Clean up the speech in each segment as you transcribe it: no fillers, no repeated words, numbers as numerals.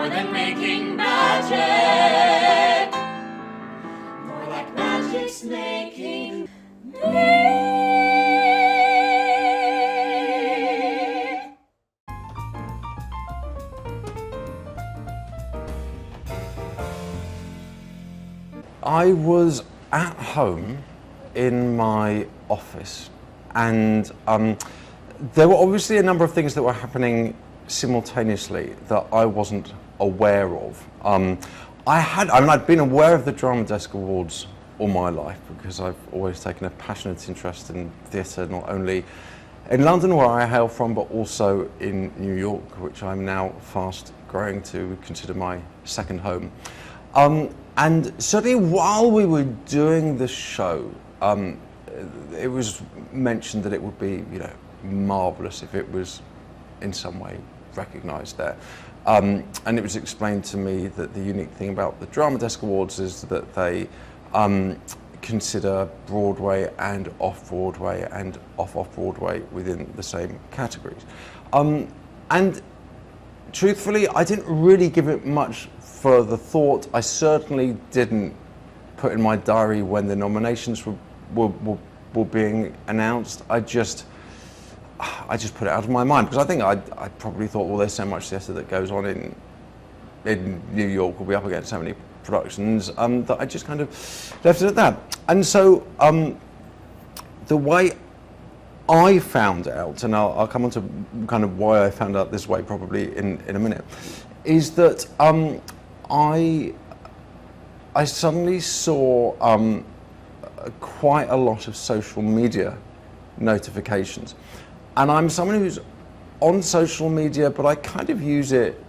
more than making magic. More like magic's making me. I was at home in my office, and there were obviously a number of things that were happening simultaneously that I wasn't aware of. I'd been aware of the Drama Desk Awards all my life because I've always taken a passionate interest in theatre, not only in London, where I hail from, but also in New York, which I'm now fast growing to consider my second home. And certainly while we were doing the show, it was mentioned that it would be, marvellous if it was in some way recognised there. And it was explained to me that the unique thing about the Drama Desk Awards is that they consider Broadway and Off-Broadway and Off-Broadway within the same categories. And truthfully, I didn't really give it much further thought. I certainly didn't put in my diary when the nominations were being announced. I just put it out of my mind because I think I probably thought, well, there's so much theatre that goes on in New York. We'll be up against so many productions that I just kind of left it at that. And so the way I found out, and I'll come on to kind of why I found out this way probably in a minute, is that I suddenly saw quite a lot of social media notifications. And I'm someone who's on social media, but I kind of use it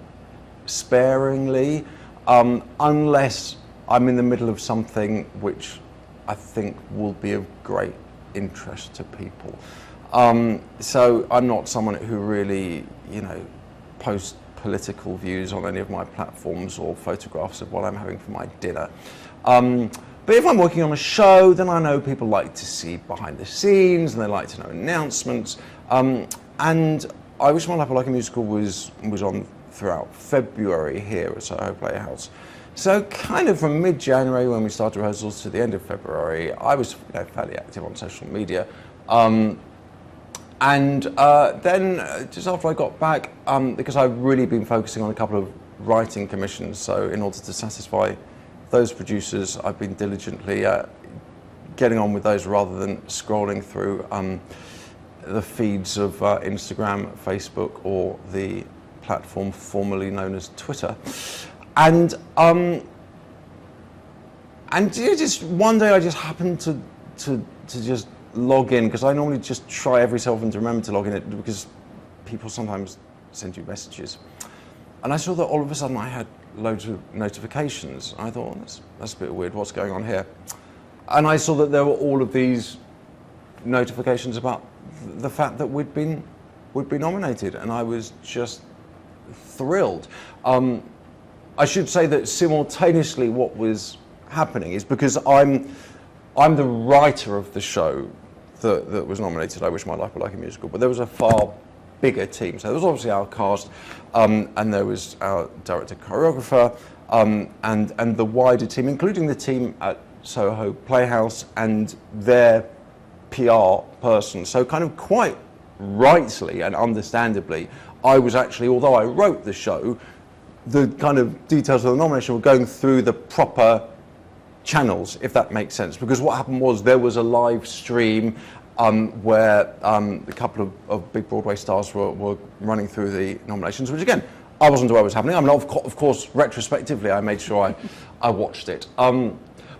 sparingly, unless I'm in the middle of something which I think will be of great interest to people. So I'm not someone who really, posts political views on any of my platforms or photographs of what I'm having for my dinner. But if I'm working on a show, then I know people like to see behind the scenes and they like to know announcements. And I Wish My Life Were Like a Musical was on throughout February here at SoHo Playhouse. So kind of from mid-January when we started rehearsals to the end of February, I was fairly active on social media. And then just after I got back, because I've really been focusing on a couple of writing commissions, so in order to satisfy those producers, I've been diligently getting on with those rather than scrolling through the feeds of Instagram, Facebook, or the platform formerly known as Twitter. And just one day I just happened to just log in, because I normally just try every so often to remember to log in, because people sometimes send you messages. And I saw that all of a sudden I had loads of notifications. I thought, that's a bit weird, what's going on here? And I saw that there were all of these notifications about the fact that we'd been nominated, and I was just thrilled. I should say that simultaneously what was happening is, because I'm the writer of the show that was nominated, I Wish My Life Were Like a Musical, but there was a far bigger team. So there was obviously our cast, and there was our director choreographer, and the wider team, including the team at SoHo Playhouse and their PR person. So kind of quite rightly and understandably, I was actually, although I wrote the show, the kind of details of the nomination were going through the proper channels, if that makes sense. Because what happened was there was a live stream where a couple of big Broadway stars were running through the nominations, which again, I wasn't aware was happening. I mean, of course, retrospectively, I made sure I watched it.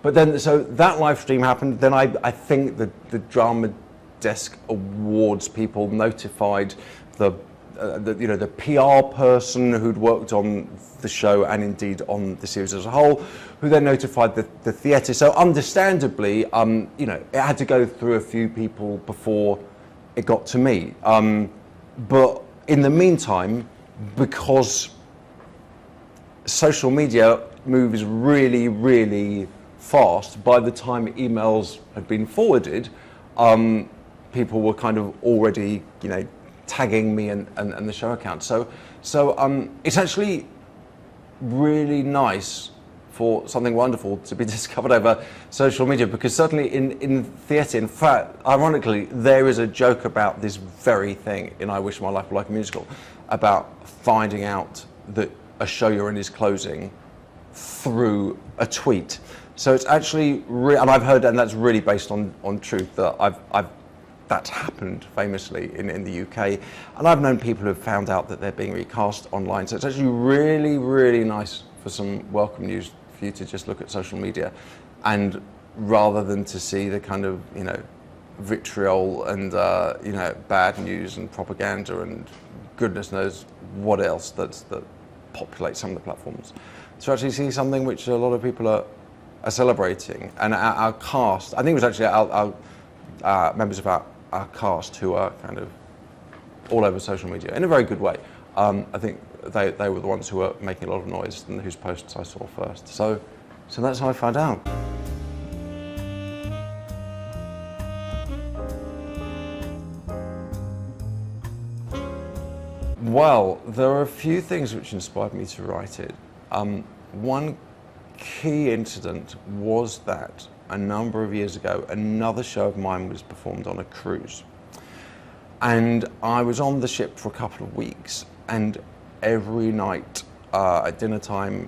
But then, so that live stream happened. Then I think the Drama Desk Awards people notified the PR person who'd worked on the show and indeed on the series as a whole, who then notified the theatre. So understandably, it had to go through a few people before it got to me. But in the meantime, because social media moves really, really fast, by the time emails had been forwarded, people were kind of already, tagging me and the show account. So it's actually really nice for something wonderful to be discovered over social media, because certainly in theatre, in fact, ironically, there is a joke about this very thing in I Wish My Life Were Like a Musical, about finding out that a show you're in is closing through a tweet. So it's actually, and I've heard, and that's really based on truth, that that's happened famously in the UK, and I've known people who have found out that they're being recast online. So it's actually really, really nice for some welcome news for you to just look at social media, and rather than to see the kind of, you know, vitriol and you know, bad news and propaganda and goodness knows what else that populates some of the platforms, to actually see something which a lot of people are celebrating. And our cast, I think it was actually our members of our cast who are kind of all over social media in a very good way. I think they were the ones who were making a lot of noise and whose posts I saw first. So that's how I found out. Well, there are a few things which inspired me to write it. One key incident was that a number of years ago, another show of mine was performed on a cruise. And I was on the ship for a couple of weeks, and every night at dinner time,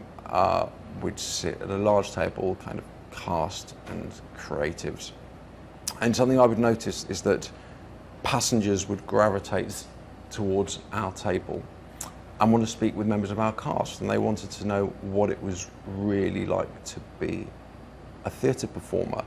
we'd sit at a large table, kind of cast and creatives. And something I would notice is that passengers would gravitate towards our table and want to speak with members of our cast, and they wanted to know what it was really like to be a theatre performer.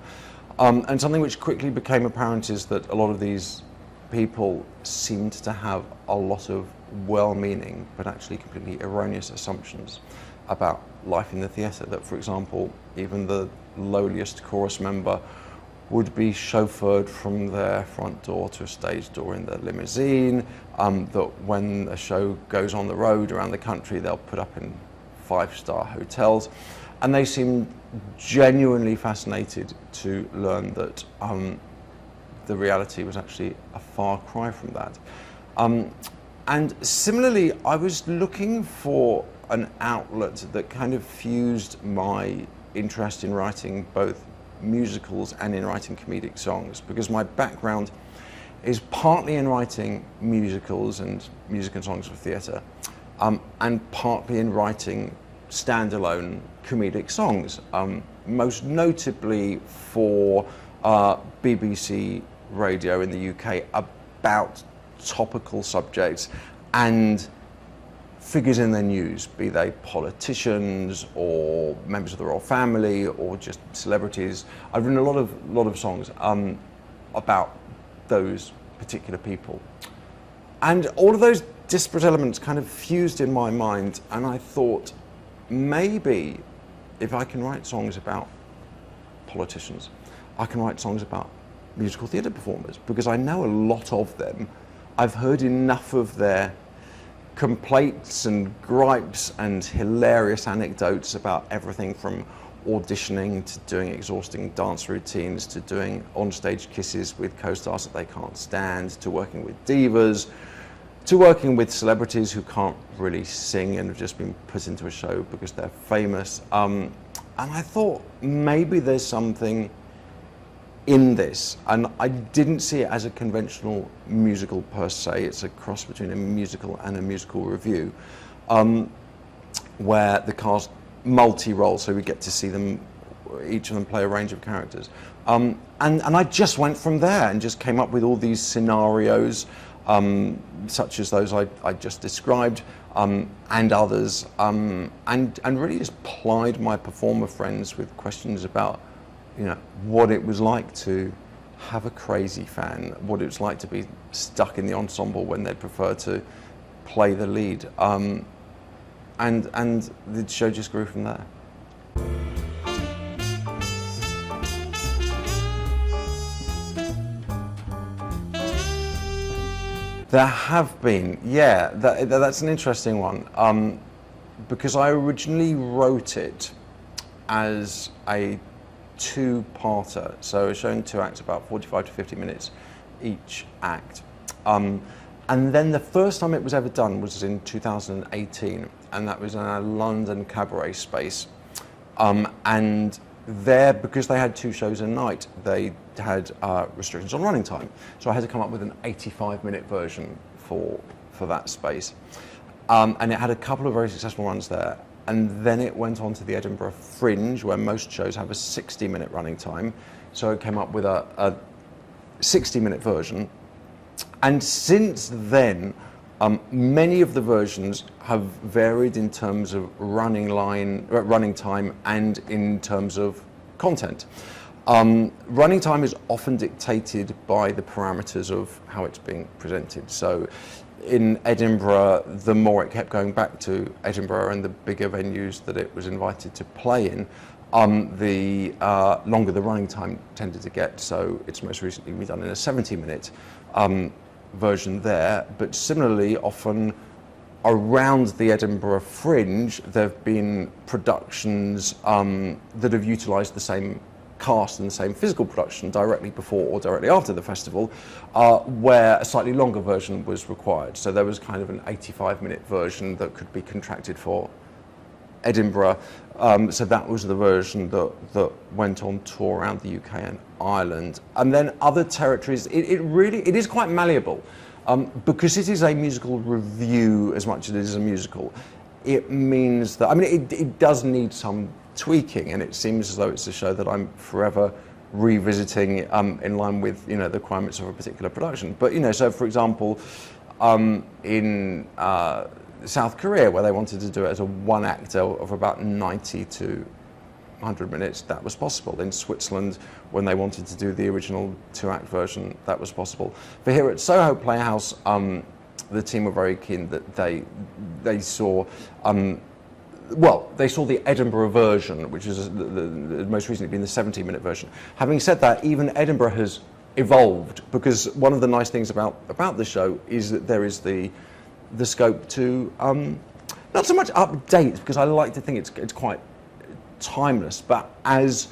And something which quickly became apparent is that a lot of these people seemed to have a lot of well-meaning but actually completely erroneous assumptions about life in the theatre. That, for example, even the lowliest chorus member would be chauffeured from their front door to a stage door in their limousine, that when a show goes on the road around the country, they'll put up in 5-star hotels. And they seemed genuinely fascinated to learn that the reality was actually a far cry from that. And similarly, I was looking for an outlet that kind of fused my interest in writing both musicals and in writing comedic songs, because my background is partly in writing musicals and music and songs for theatre, and partly in writing standalone comedic songs, most notably for BBC Radio in the UK about topical subjects and figures in the news, be they politicians or members of the royal family or just celebrities. I've written a lot of songs about those particular people. And all of those disparate elements kind of fused in my mind, and I thought, maybe if I can write songs about politicians, I can write songs about musical theatre performers, because I know a lot of them. I've heard enough of their complaints and gripes and hilarious anecdotes about everything from auditioning to doing exhausting dance routines to doing onstage kisses with co-stars that they can't stand, to working with divas, to working with celebrities who can't really sing and have just been put into a show because they're famous. And I thought maybe there's something in this, and I didn't see it as a conventional musical per se. It's a cross between a musical and a musical revue, where the cast multi-role, so we get to see them, each of them play a range of characters. And I just went from there and just came up with all these scenarios, such as those I just described, and others, and really just plied my performer friends with questions about, you know, what it was like to have a crazy fan, what it was like to be stuck in the ensemble when they'd prefer to play the lead. And the show just grew from there. There have been, yeah, that's an interesting one, because I originally wrote it as a two-parter, so a show in 2 acts, about 45 to 50 minutes each act. And then the first time it was ever done was in 2018, and that was in a London cabaret space. And there, because they had 2 shows a night, they had restrictions on running time. So I had to come up with an 85-minute version for that space. And it had a couple of very successful runs there. And then it went on to the Edinburgh Fringe, where most shows have a 60-minute running time. So it came up with a 60-minute version. And since then, many of the versions have varied in terms of running time and in terms of content. Running time is often dictated by the parameters of how it's being presented. So in Edinburgh, the more it kept going back to Edinburgh and the bigger venues that it was invited to play in, the longer the running time tended to get. So it's most recently been done in a 70-minute version there. But similarly, often around the Edinburgh Fringe, there have been productions that have utilised the same cast and the same physical production directly before or directly after the festival, where a slightly longer version was required. So there was kind of an 85-minute version that could be contracted for Edinburgh. So that was the version that went on tour around the UK and Ireland. And then other territories, it is quite malleable, because it is a musical review as much as it is a musical. It means that, I mean, it does need some tweaking, and it seems as though it's a show that I'm forever revisiting in line with, you know, the requirements of a particular production. But, you know, so for example, in South Korea, where they wanted to do it as a one-act of about 90 to 100 minutes, that was possible. In Switzerland, when they wanted to do the original 2-act version, that was possible. But here at SoHo Playhouse, the team were very keen that they saw they saw the Edinburgh version, which is most recently been the 70-minute version. Having said that, even Edinburgh has evolved, because one of the nice things about the show is that there is the scope to not so much update, because I like to think it's quite timeless, but as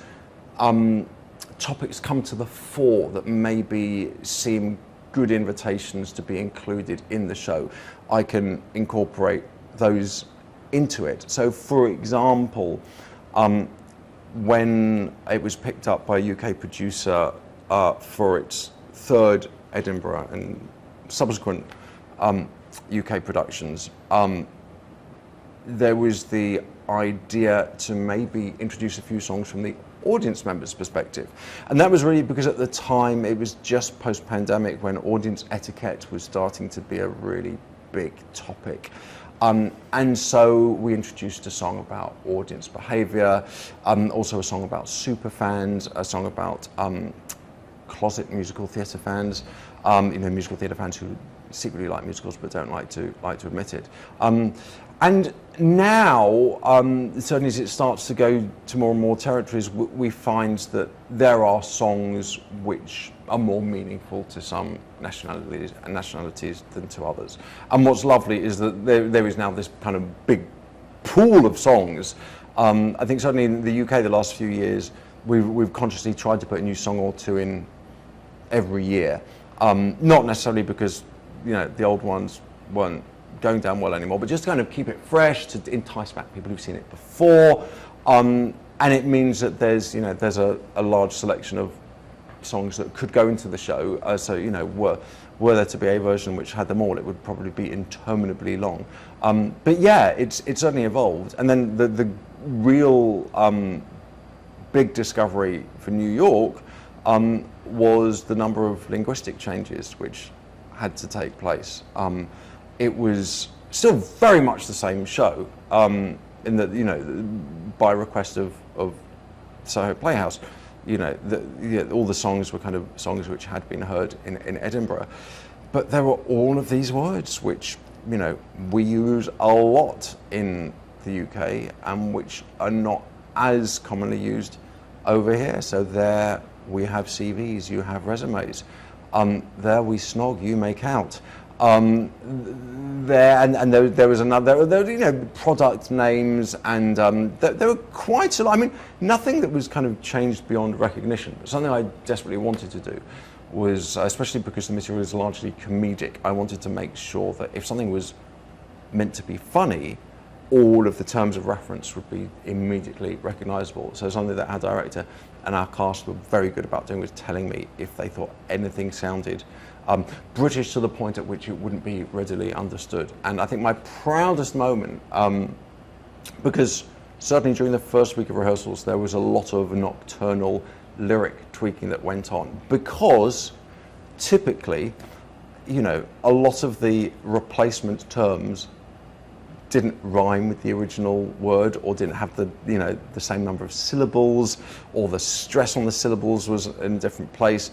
topics come to the fore that maybe seem good invitations to be included in the show, I can incorporate those into it. So for example, when it was picked up by a UK producer for its 3rd Edinburgh and subsequent UK productions, there was the idea to maybe introduce a few songs from the audience members' perspective. And that was really because at the time it was just post-pandemic, when audience etiquette was starting to be a really big topic. And so we introduced a song about audience behaviour, also a song about superfans, a song about closet musical theatre fans, musical theatre fans who secretly like musicals but don't like to admit it. And now, certainly as it starts to go to more and more territories, we find that there are songs which are more meaningful to some nationalities than to others. And what's lovely is that there is now this kind of big pool of songs. I think certainly in the UK the last few years, we've consciously tried to put a new song or two in every year. Not necessarily because, the old ones weren't going down well anymore, but just to kind of keep it fresh, to entice back people who've seen it before. And it means that there's a large selection of songs that could go into the show. So were there to be a version which had them all, it would probably be interminably long. But yeah, it's certainly evolved. And then the real big discovery for New York was the number of linguistic changes which had to take place. It was still very much the same show, in that, by request of SoHo Playhouse, all the songs were kind of songs which had been heard in Edinburgh. But there were all of these words which, we use a lot in the UK and which are not as commonly used over here. So there we have CVs, you have resumes. There we snog, you make out. There was another, product names, and there were quite a lot. I mean, nothing that was kind of changed beyond recognition, but something I desperately wanted to do was, especially because the material is largely comedic, I wanted to make sure that if something was meant to be funny, all of the terms of reference would be immediately recognisable. So something that our director and our cast were very good about doing was telling me if they thought anything sounded British to the point at which it wouldn't be readily understood. And I think my proudest moment, because certainly during the first week of rehearsals there was a lot of nocturnal lyric tweaking that went on, because typically, you know, a lot of the replacement terms didn't rhyme with the original word, or didn't have the, you know, the same number of syllables, or the stress on the syllables was in a different place.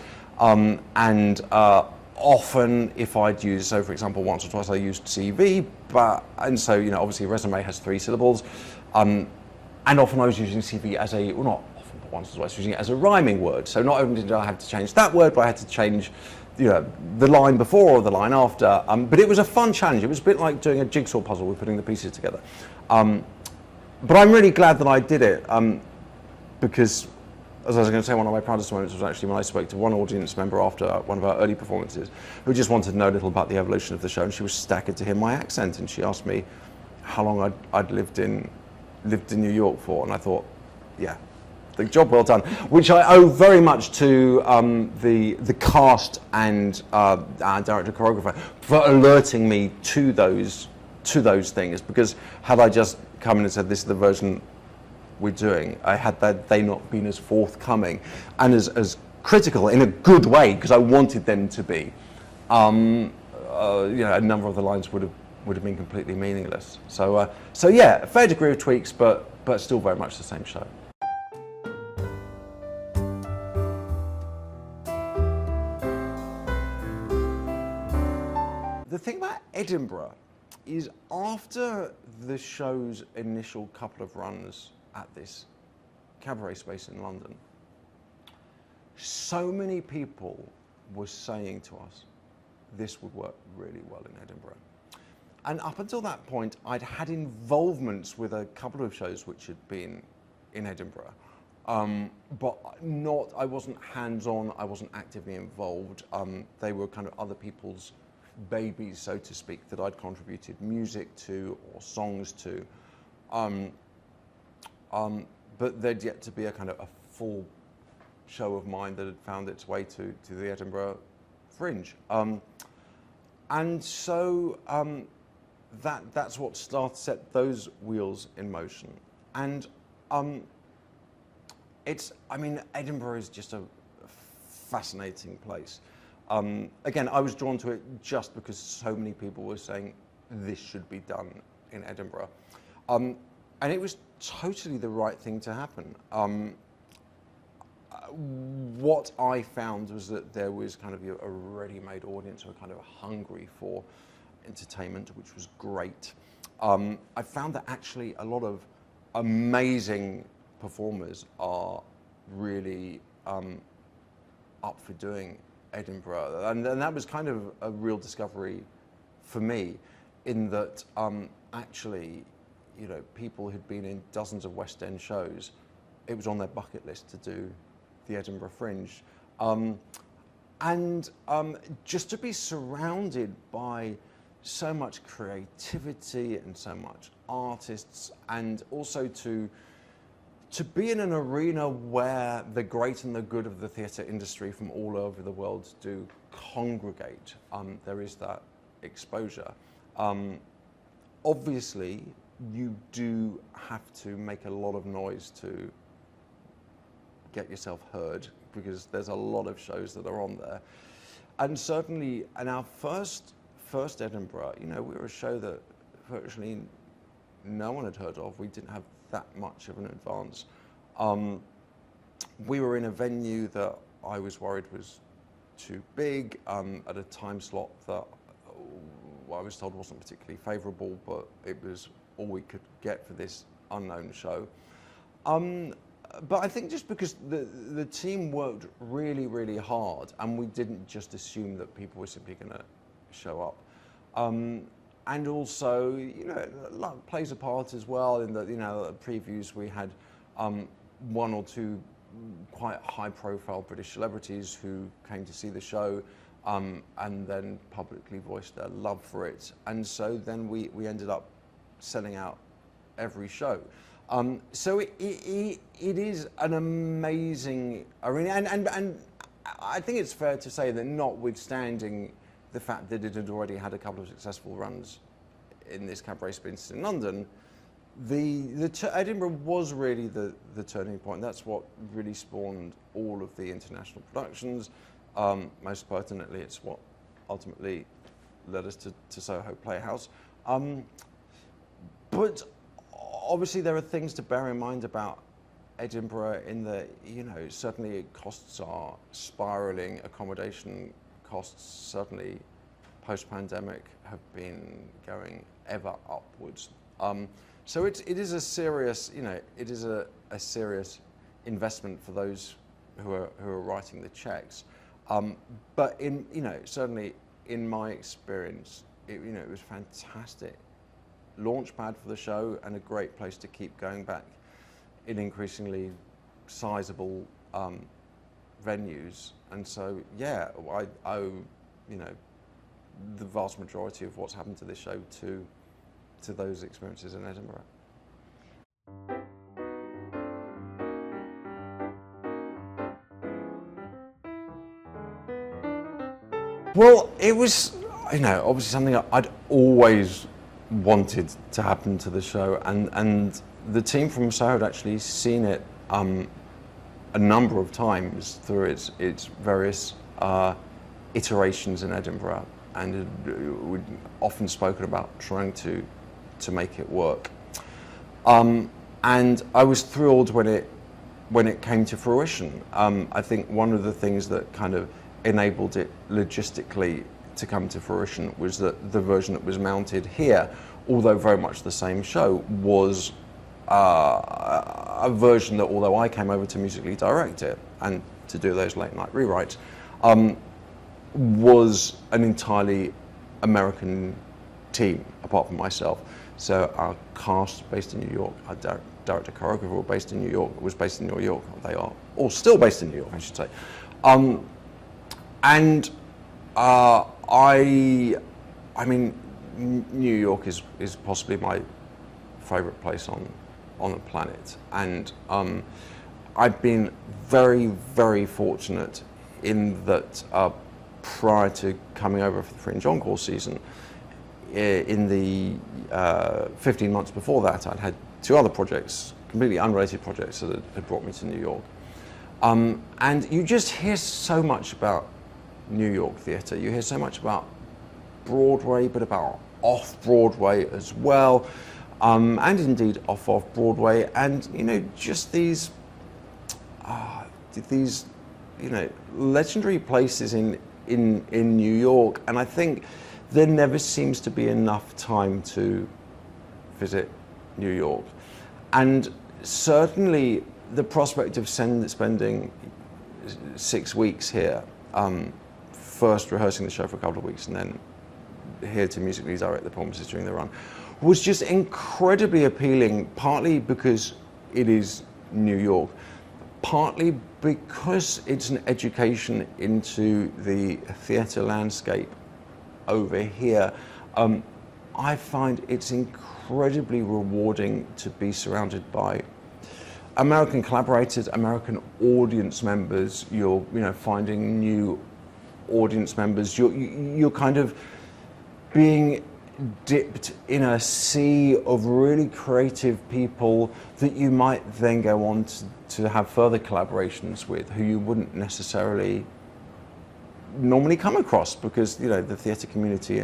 Often if I'd use, so for example, once or twice I used CV, and so, you know, obviously resume has 3 syllables, and often I was using CV as a, well, not often, but once or twice using it as a rhyming word. So not only did I have to change that word, but I had to change, you know, the line before or the line after. But it was a fun challenge. It was a bit like doing a jigsaw puzzle with putting the pieces together. But I'm really glad that I did it, because, as I was going to say, one of my proudest moments was actually when I spoke to one audience member after one of our early performances, who just wanted to know a little about the evolution of the show, and she was staggered to hear my accent, and she asked me how long I'd lived in New York for, and I thought, yeah, the job well done, which I owe very much to the cast and our director choreographer for alerting me to those things, because had I just come in and said, this is the version we're doing, had they not been as forthcoming and as critical in a good way, because I wanted them to be, you know, a number of the lines would have been completely meaningless. So yeah, a fair degree of tweaks, but still very much the same show. The thing about Edinburgh is, after the show's initial couple of runs at this cabaret space in London, so many people were saying to us, this would work really well in Edinburgh. And up until that point, I'd had involvements with a couple of shows which had been in Edinburgh, but I wasn't hands-on, I wasn't actively involved. They were kind of other people's babies, so to speak, that I'd contributed music to or songs to. But there'd yet to be a kind of a full show of mine that had found its way to the Edinburgh Fringe. And so that's what set those wheels in motion. And Edinburgh is just a fascinating place. Again, I was drawn to it just because so many people were saying this should be done in Edinburgh. And it was totally the right thing to happen. What I found was that there was kind of a ready-made audience who were kind of hungry for entertainment, which was great. I found that actually a lot of amazing performers are really up for doing Edinburgh, and that was kind of a real discovery for me, in that actually, you know, people who'd been in dozens of West End shows, it was on their bucket list to do the Edinburgh Fringe. Just to be surrounded by so much creativity and so much artists, and also to be in an arena where the great and the good of the theatre industry from all over the world do congregate, there is that exposure. Obviously, you do have to make a lot of noise to get yourself heard, because there's a lot of shows that are on there. And certainly, in our first Edinburgh, you know, we were a show that virtually no one had heard of. We didn't have that much of an advance. We were in a venue that I was worried was too big, at a time slot that I was told wasn't particularly favourable, but it was all we could get for this unknown show. But I think just because the team worked really, really hard, and we didn't just assume that people were simply going to show up. And also, you know, luck plays a part as well, in that, you know, previews we had 1 or 2 quite high-profile British celebrities who came to see the show and then publicly voiced their love for it. And so then we ended up selling out every show. So it is an amazing arena, and I think it's fair to say that notwithstanding the fact that it had already had a couple of successful runs in this cabaret space in London, Edinburgh was really the turning point. That's what really spawned all of the international productions. Most pertinently, it's what ultimately led us to SoHo Playhouse. But obviously there are things to bear in mind about Edinburgh in that, you know, certainly costs are spiraling, accommodation costs certainly post-pandemic have been going ever upwards. So it is a serious, you know, it is a serious investment for those who are writing the checks. But in, you know, certainly in my experience, it was fantastic launchpad for the show and a great place to keep going back in increasingly sizable venues. And so, yeah, I owe, you know, the vast majority of what's happened to this show to those experiences in Edinburgh. Well, it was, you know, obviously something I'd always wanted to happen to the show, and the team from Soho had actually seen it a number of times through its various iterations in Edinburgh, and we'd often spoken about trying to make it work. And I was thrilled when it came to fruition. I think one of the things that kind of enabled it logistically to come to fruition was that the version that was mounted here, although very much the same show, was a version that, although I came over to musically direct it and to do those late night rewrites, was an entirely American team apart from myself. So our cast based in New York, our director choreographer was based in New York. They are all still based in New York, I should say. I mean, New York is possibly my favorite place on the planet, and I've been very, very fortunate in that prior to coming over for the Fringe Encore season, in the 15 months before that, I'd had two other projects, completely unrelated projects, that had brought me to New York. And you just hear so much about New York theatre. You hear so much about Broadway, but about off-Broadway as well, and indeed off-Broadway, and you know, just these you know, legendary places in New York. And I think there never seems to be enough time to visit New York, and certainly the prospect of spending 6 weeks here, first rehearsing the show for a couple of weeks and then here to musically direct the performances during the run, was just incredibly appealing, partly because it is New York, partly because it's an education into the theatre landscape over here. I find it's incredibly rewarding to be surrounded by American collaborators, American audience members. You're, you know, finding new audience members. You're kind of being dipped in a sea of really creative people that you might then go on to have further collaborations with, who you wouldn't necessarily normally come across, because, you know, the theatre community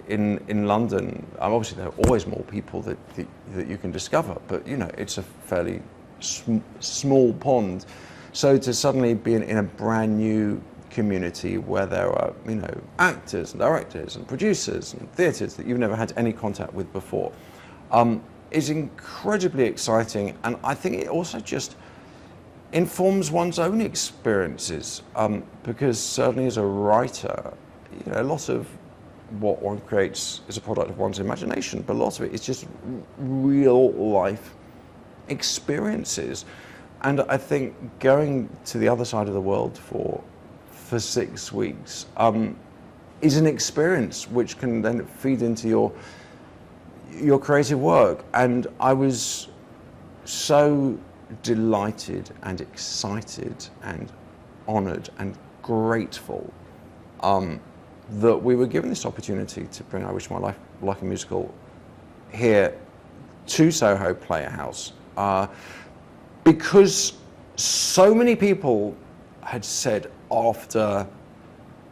in London, obviously there are always more people that you can discover, but you know, it's a fairly small pond. So to suddenly be in a brand new community where there are, you know, actors and directors and producers and theatres that you've never had any contact with before, is incredibly exciting. And I think it also just informs one's own experiences, because certainly as a writer, you know, a lot of what one creates is a product of one's imagination, but a lot of it is just real life experiences And I think going to the other side of the world for 6 weeks is an experience which can then feed into your creative work. And I was so delighted and excited and honoured and grateful that we were given this opportunity to bring I Wish My Life Like a Musical here to SoHo Playhouse, because so many people had said after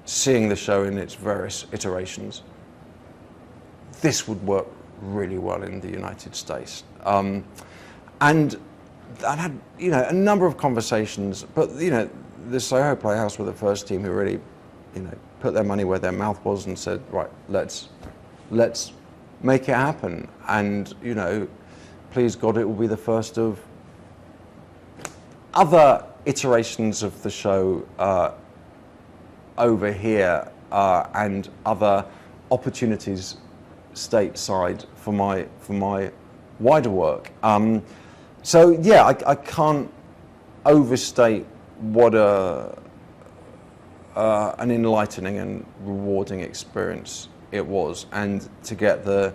seeing the show in its various iterations, this would work really well in the United States. And I had, a number of conversations, but, the SoHo Playhouse were the first team who really, put their money where their mouth was and said, right, let's make it happen. And, please God, it will be the first of other iterations of the show over here and other opportunities stateside for my wider work. So yeah, I can't overstate what an enlightening and rewarding experience it was, and to get the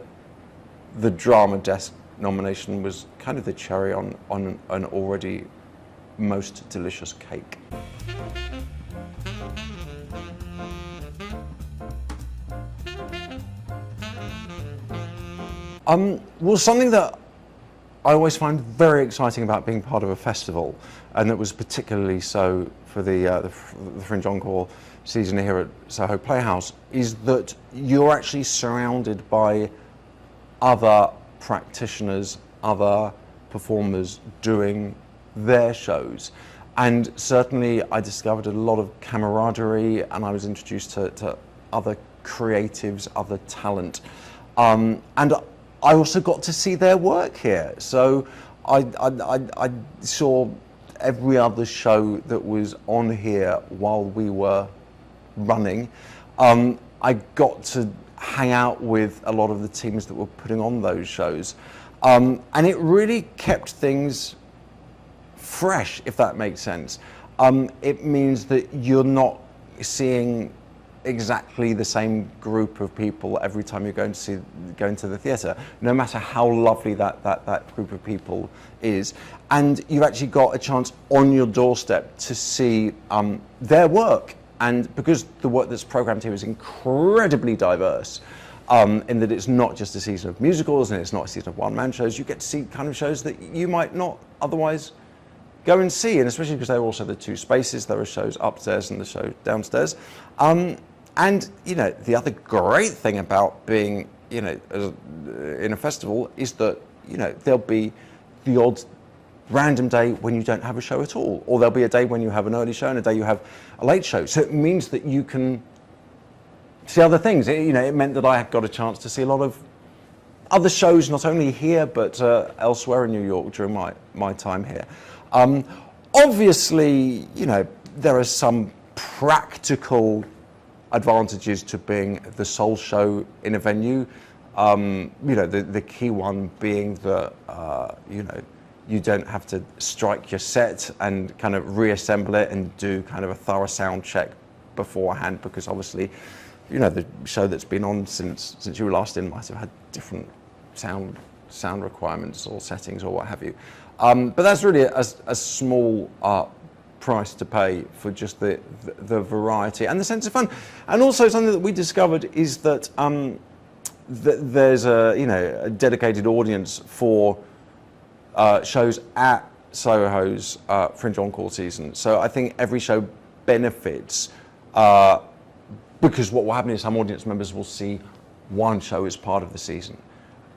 Drama Desk nomination was kind of the cherry on an already most delicious cake. Well, something that I always find very exciting about being part of a festival, and that was particularly so for the Fringe Encore season here at SoHo Playhouse, is that you're actually surrounded by other practitioners, other performers doing their shows. And certainly I discovered a lot of camaraderie, and I was introduced to other creatives, other talent. And I also got to see their work here. So I saw every other show that was on here while we were running. I got to hang out with a lot of the teams that were putting on those shows. And it really kept things fresh, if that makes sense. It means that you're not seeing exactly the same group of people every time you're going to the theatre, no matter how lovely that group of people is. And you've actually got a chance on your doorstep to see their work. And because the work that's programmed here is incredibly diverse, in that it's not just a season of musicals and it's not a season of one-man shows, you get to see kind of shows that you might not otherwise go and see, and especially because there are also the two spaces. There are shows upstairs and the show downstairs. And the other great thing about being in a festival is that there'll be the odd random day when you don't have a show at all, or there'll be a day when you have an early show and a day you have a late show. So it means that you can see other things. It meant that I got a chance to see a lot of other shows, not only here but elsewhere in New York during my time here. Obviously, there are some practical advantages to being the sole show in a venue. The key one being that you don't have to strike your set and kind of reassemble it and do kind of a thorough sound check beforehand, because obviously, the show that's been on since you were last in might have had different sound requirements or settings or what have you. But that's really a small price to pay for just the variety and the sense of fun. And also something that we discovered is that there's a dedicated audience for shows at SoHo's Fringe Encore season. So I think every show benefits because what will happen is some audience members will see one show as part of the season,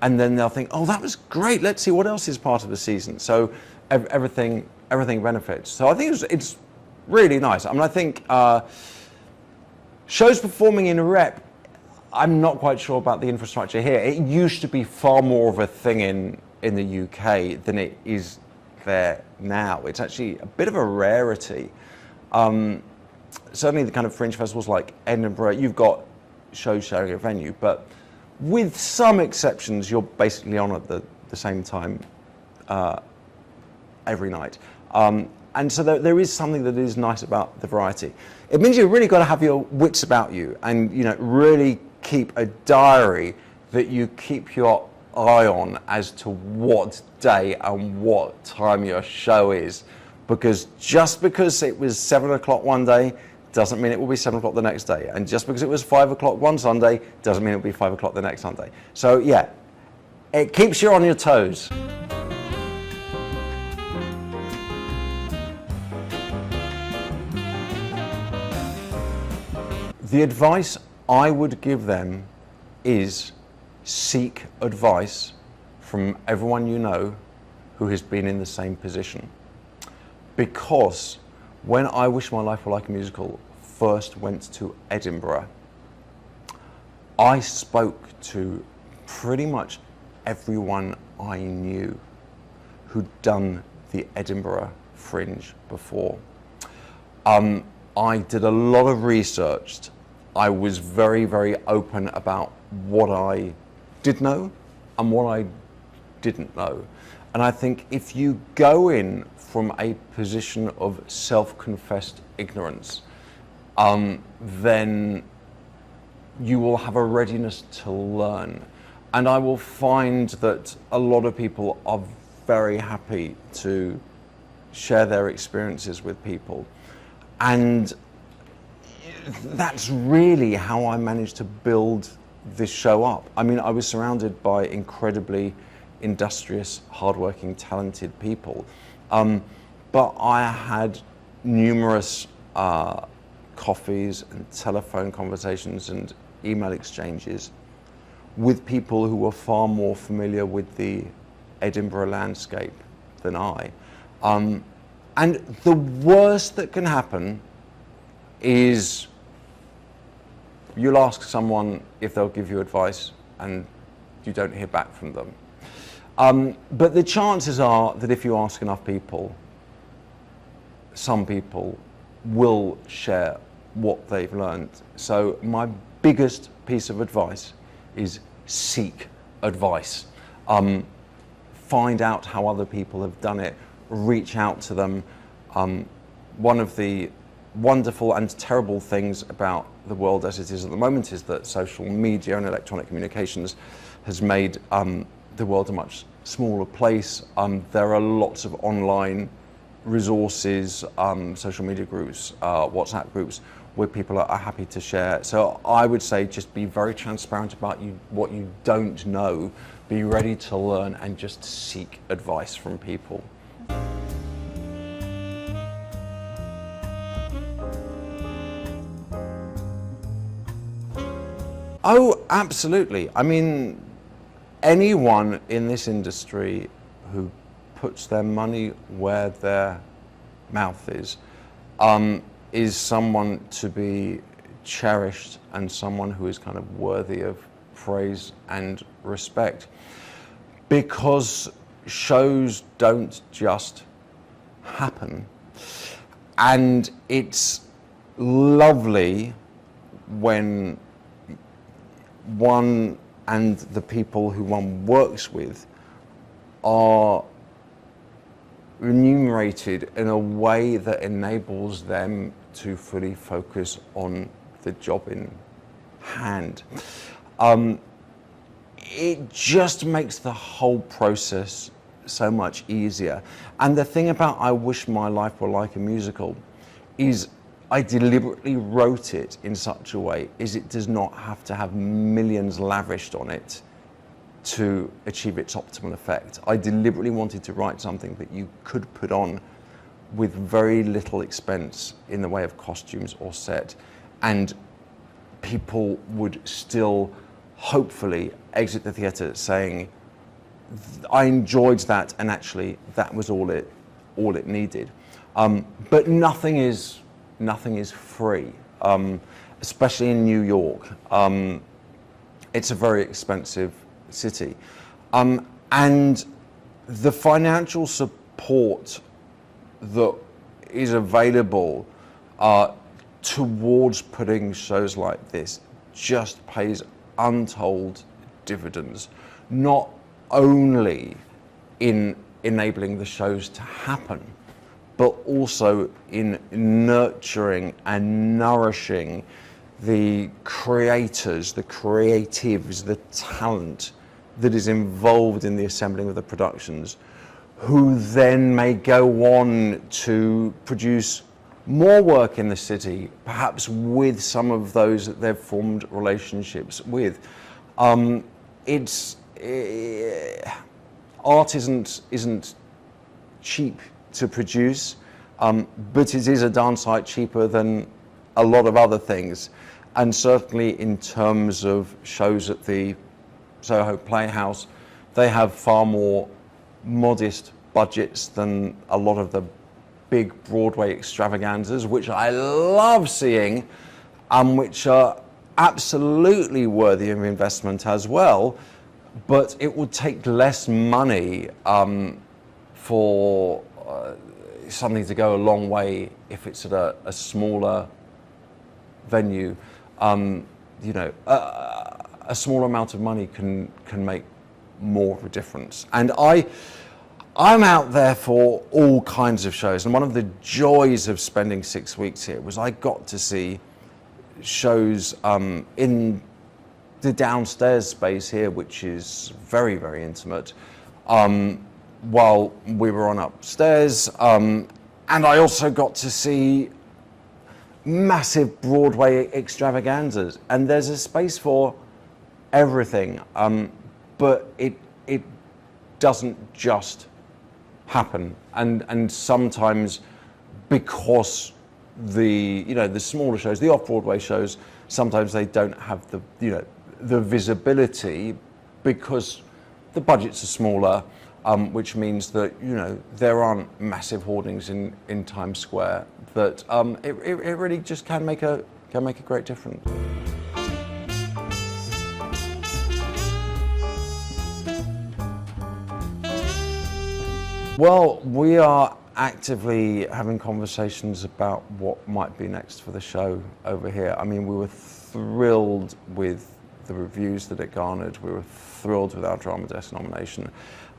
and then they'll think, oh, that was great, let's see what else is part of the season. So everything benefits. So I think it's really nice. I mean, I think shows performing in a rep, I'm not quite sure about the infrastructure here. It used to be far more of a thing in the UK than it is there now. It's actually a bit of a rarity. Certainly the kind of fringe festivals like Edinburgh, you've got shows sharing a venue, but with some exceptions, you're basically on at the same time every night. And so there is something that is nice about the variety. It means you've really got to have your wits about you and, you know, really keep a diary that you keep your eye on as to what day and what time your show is. Because just because it was 7 o'clock one day doesn't mean it will be 7 o'clock the next day. And just because it was 5 o'clock one Sunday doesn't mean it will be 5 o'clock the next Sunday. So yeah, it keeps you on your toes. The advice I would give them is seek advice from everyone you know who has been in the same position. Because when I Wish My Life Were Like a Musical first went to Edinburgh, I spoke to pretty much everyone I knew who'd done the Edinburgh Fringe before. I did a lot of research. I was very, very open about what I did know and what I didn't know. And I think if you go in from a position of self-confessed ignorance, then you will have a readiness to learn. And I will find that a lot of people are very happy to share their experiences with people. And that's really how I managed to build this show up. I mean, I was surrounded by incredibly industrious, hardworking, talented people. But I had numerous coffees and telephone conversations and email exchanges with people who were far more familiar with the Edinburgh landscape than I. And the worst that can happen is you'll ask someone if they'll give you advice and you don't hear back from them. But the chances are that if you ask enough people, some people will share what they've learned. So my biggest piece of advice is seek advice. Find out how other people have done it, reach out to them. One of the wonderful and terrible things about the world as it is at the moment is that social media and electronic communications has made the world a much smaller place. There are lots of online resources, social media groups, WhatsApp groups, where people are happy to share. So I would say just be very transparent about what you don't know, be ready to learn and just seek advice from people. Oh, absolutely. I mean, anyone in this industry who puts their money where their mouth is someone to be cherished and someone who is kind of worthy of praise and respect. Because shows don't just happen. And it's lovely when one and the people who one works with are remunerated in a way that enables them to fully focus on the job in hand. It just makes the whole process so much easier. And the thing about I Wish My Life Were Like a Musical is I deliberately wrote it in such a way is it does not have to have millions lavished on it to achieve its optimal effect. I deliberately wanted to write something that you could put on with very little expense in the way of costumes or set, and people would still hopefully exit the theatre saying, I enjoyed that, and actually that was all it needed. But nothing is free, especially in New York. It's a very expensive city. And the financial support that is available towards putting shows like this just pays untold dividends, not only in enabling the shows to happen, but also in nurturing and nourishing the creators, the creatives, the talent that is involved in the assembling of the productions, who then may go on to produce more work in the city, perhaps with some of those that they've formed relationships with. Art isn't cheap to produce, but it is a darn sight cheaper than a lot of other things. And certainly in terms of shows at the SoHo Playhouse, they have far more modest budgets than a lot of the big Broadway extravaganzas, which I love seeing, which are absolutely worthy of investment as well. But it would take less money for something to go a long way if it's at a smaller venue. A small amount of money can make more of a difference. And I'm out there for all kinds of shows, and one of the joys of spending 6 weeks here was I got to see shows in the downstairs space here, which is very, very intimate, while we were on upstairs. And I also got to see massive Broadway extravaganzas, and there's a space for everything, but it doesn't just happen, and sometimes because the smaller shows, the off-Broadway shows, sometimes they don't have the visibility because the budgets are smaller, which means that there aren't massive hoardings in Times Square. But it really just can make a great difference. Well, we are actively having conversations about what might be next for the show over here. I mean, we were thrilled with the reviews that it garnered. We were thrilled with our Drama Desk nomination.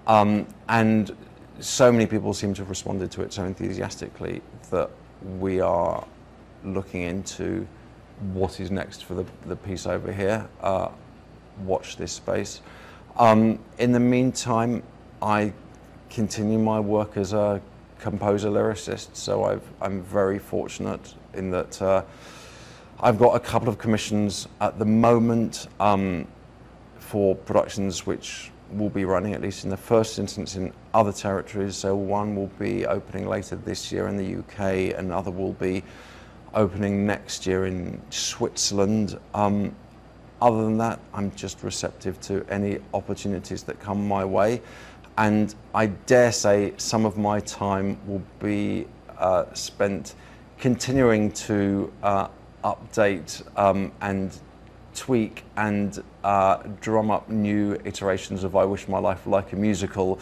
And so many people seem to have responded to it so enthusiastically that we are looking into what is next for the piece over here. Watch this space. In the meantime, I continue my work as a composer lyricist, so I'm very fortunate in that I've got a couple of commissions at the moment for productions which will be running, at least in the first instance, in other territories. So one will be opening later this year in the UK, another will be opening next year in Switzerland. Other than that, I'm just receptive to any opportunities that come my way. And I dare say some of my time will be spent continuing to update and tweak and drum up new iterations of I Wish My Life Were Like a Musical,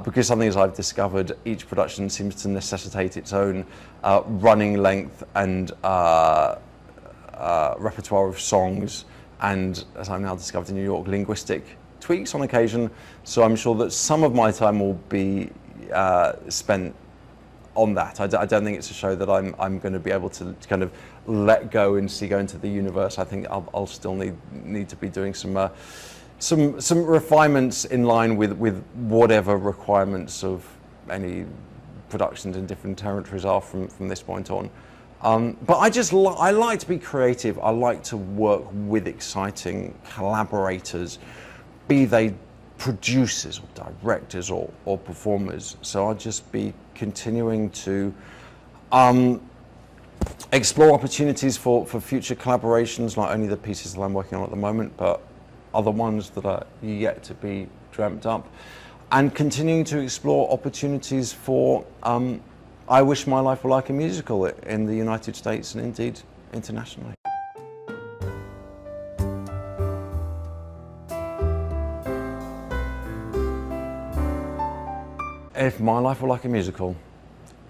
because something as I've discovered, each production seems to necessitate its own running length and repertoire of songs, and as I've now discovered in New York, linguistic tweaks on occasion. So I'm sure that some of my time will be spent on that. I don't think it's a show that I'm going to be able to kind of let go and see go into the universe. I think I'll still need to be doing some refinements in line with whatever requirements of any productions in different territories are from this point on. But I like to be creative. I like to work with exciting collaborators, be they producers or directors or performers. So I'll just be continuing to explore opportunities for future collaborations, not only the pieces that I'm working on at the moment, but other ones that are yet to be dreamt up, and continuing to explore opportunities for I Wish My Life Were Like a Musical in the United States and indeed internationally. If my life were like a musical,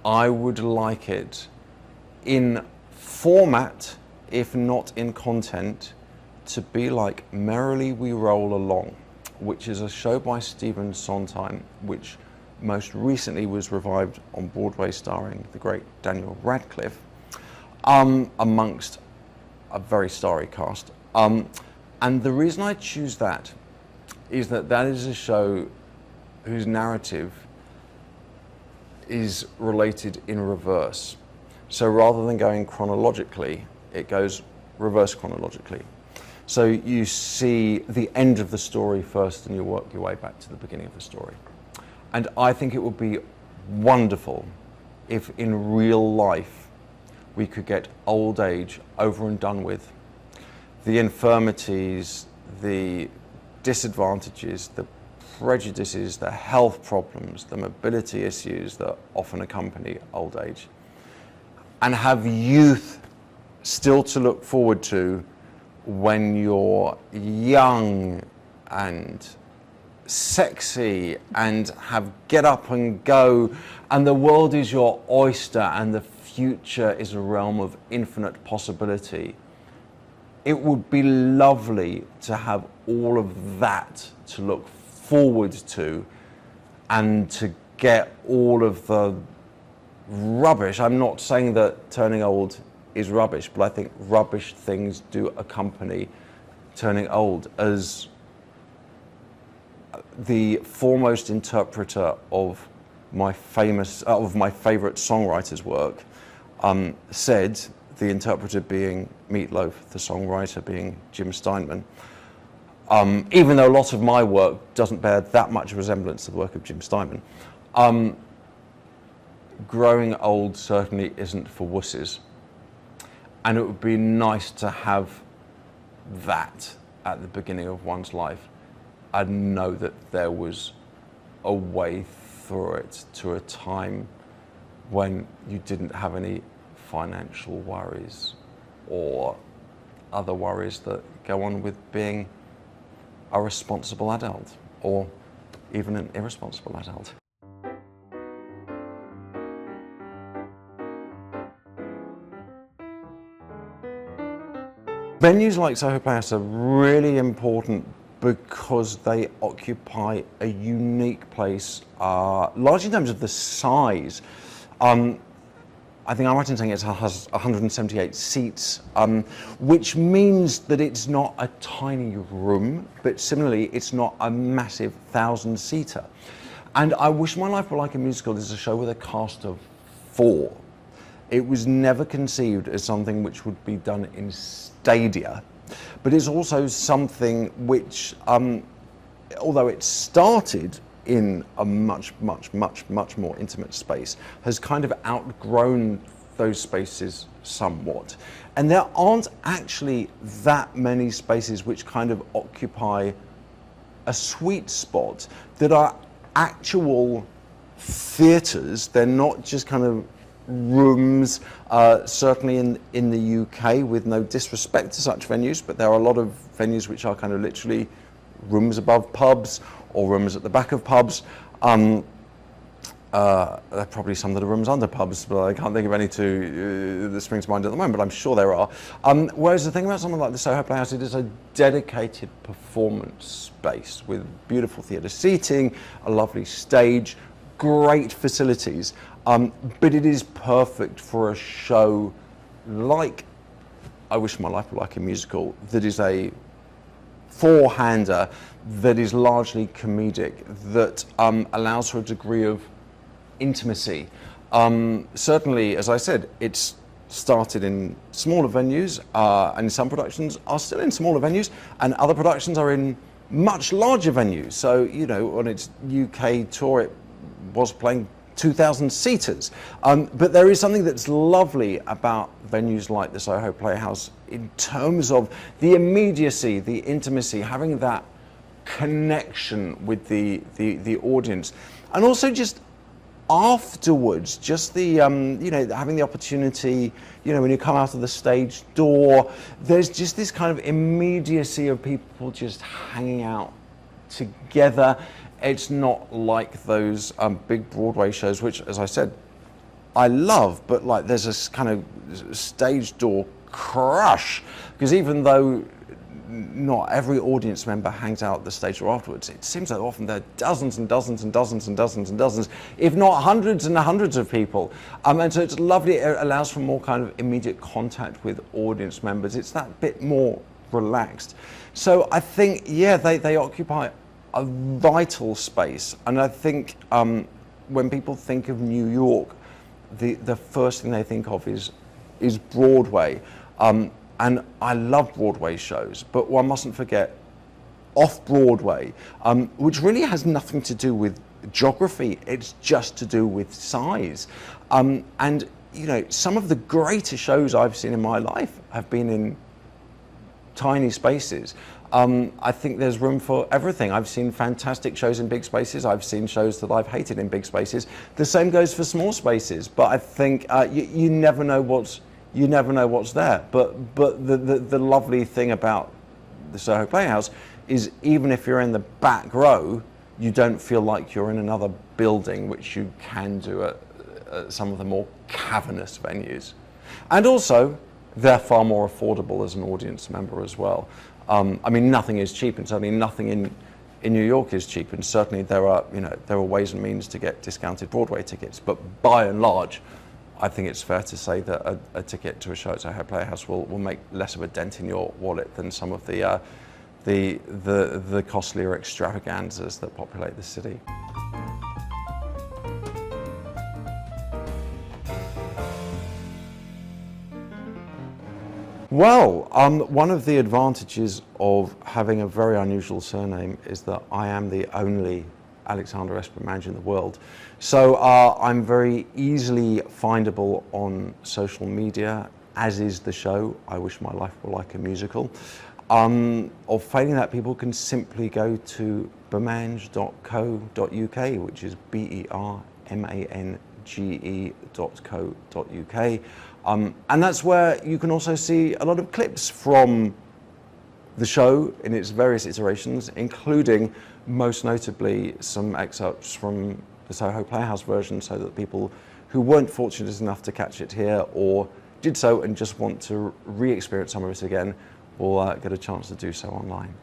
I would like it in format, if not in content, to be like Merrily We Roll Along, which is a show by Stephen Sondheim, which most recently was revived on Broadway starring the great Daniel Radcliffe, amongst a very starry cast. And the reason I choose that is that that is a show whose narrative is related in reverse. So rather than going chronologically, it goes reverse chronologically. So you see the end of the story first and you work your way back to the beginning of the story. And I think it would be wonderful if in real life we could get old age over and done with. The infirmities, the disadvantages, the prejudices, the health problems, the mobility issues that often accompany old age, and have youth still to look forward to when you're young and sexy and have get up and go, and the world is your oyster and the future is a realm of infinite possibility. It would be lovely to have all of that to look forward to and to get all of the rubbish. I'm not saying that turning old is rubbish, but I think rubbish things do accompany turning old. As the foremost interpreter of my favorite songwriter's work said, the interpreter being Meat Loaf, the songwriter being Jim Steinman. Even though a lot of my work doesn't bear that much resemblance to the work of Jim Steinman, growing old certainly isn't for wusses. And it would be nice to have that at the beginning of one's life and know that there was a way through it to a time when you didn't have any financial worries or other worries that go on with being a responsible adult or even an irresponsible adult. Venues like SoHo Playhouse are really important because they occupy a unique place, largely in terms of the size. I think I'm right in saying it has 178 seats, which means that it's not a tiny room, but similarly, it's not a massive 1,000-seater. And I Wish My Life Were Like a Musical is a show with a cast of 4. It was never conceived as something which would be done in stadia, but it's also something which, although it started in a much more intimate space, has kind of outgrown those spaces somewhat. And there aren't actually that many spaces which kind of occupy a sweet spot that are actual theatres. They're not just kind of rooms, certainly in the UK, with no disrespect to such venues, but there are a lot of venues which are kind of literally rooms above pubs or rooms at the back of pubs. There are probably some that are rooms under pubs, but I can't think of any that spring to mind at the moment, but I'm sure there are. Whereas the thing about something like the SoHo Playhouse, it is a dedicated performance space with beautiful theatre seating, a lovely stage, great facilities, but it is perfect for a show like I Wish My Life Were Like a Musical, that is a four-hander, that is largely comedic, that allows for a degree of intimacy. Certainly, as I said, it's started in smaller venues, and some productions are still in smaller venues, and other productions are in much larger venues. So, you know, on its UK tour, it was playing 2,000 seaters. But there is something that's lovely about venues like the SoHo Playhouse in terms of the immediacy, the intimacy, having that connection with the audience, and also just afterwards, just the you know, having the opportunity, you know, when you come out of the stage door, there's just this kind of immediacy of people just hanging out together. It's not like those big Broadway shows, which, as I said, I love, but like there's this kind of stage door crush, because even though not every audience member hangs out at the stage or afterwards. It seems like often there are dozens and dozens and dozens and dozens and dozens, if not hundreds and hundreds of people. And so it's lovely, it allows for more kind of immediate contact with audience members. It's that bit more relaxed. So I think, yeah, they occupy a vital space. And I think when people think of New York, the first thing they think of is Broadway. And I love Broadway shows, but one mustn't forget Off-Broadway, which really has nothing to do with geography, it's just to do with size. And you know, some of the greatest shows I've seen in my life have been in tiny spaces. I think there's room for everything. I've seen fantastic shows in big spaces. I've seen shows that I've hated in big spaces. The same goes for small spaces, but I think you never know what's there. But the lovely thing about the SoHo Playhouse is even if you're in the back row, you don't feel like you're in another building, which you can do at some of the more cavernous venues. And also, they're far more affordable as an audience member as well. I mean, nothing is cheap, and certainly nothing in New York is cheap, and certainly there are ways and means to get discounted Broadway tickets, but by and large, I think it's fair to say that a ticket to a show at SoHo Playhouse will make less of a dent in your wallet than some of the costlier extravaganzas that populate the city. Well, one of the advantages of having a very unusual surname is that I am the only Alexander S. Bermange in the world. So I'm very easily findable on social media, as is the show, I Wish My Life Were Like a Musical. Or failing that, people can simply go to bermange.co.uk, which is bermange.co.uk. And that's where you can also see a lot of clips from the show in its various iterations, including most notably some excerpts from the SoHo Playhouse version, so that people who weren't fortunate enough to catch it here or did so and just want to re-experience some of it again will get a chance to do so online.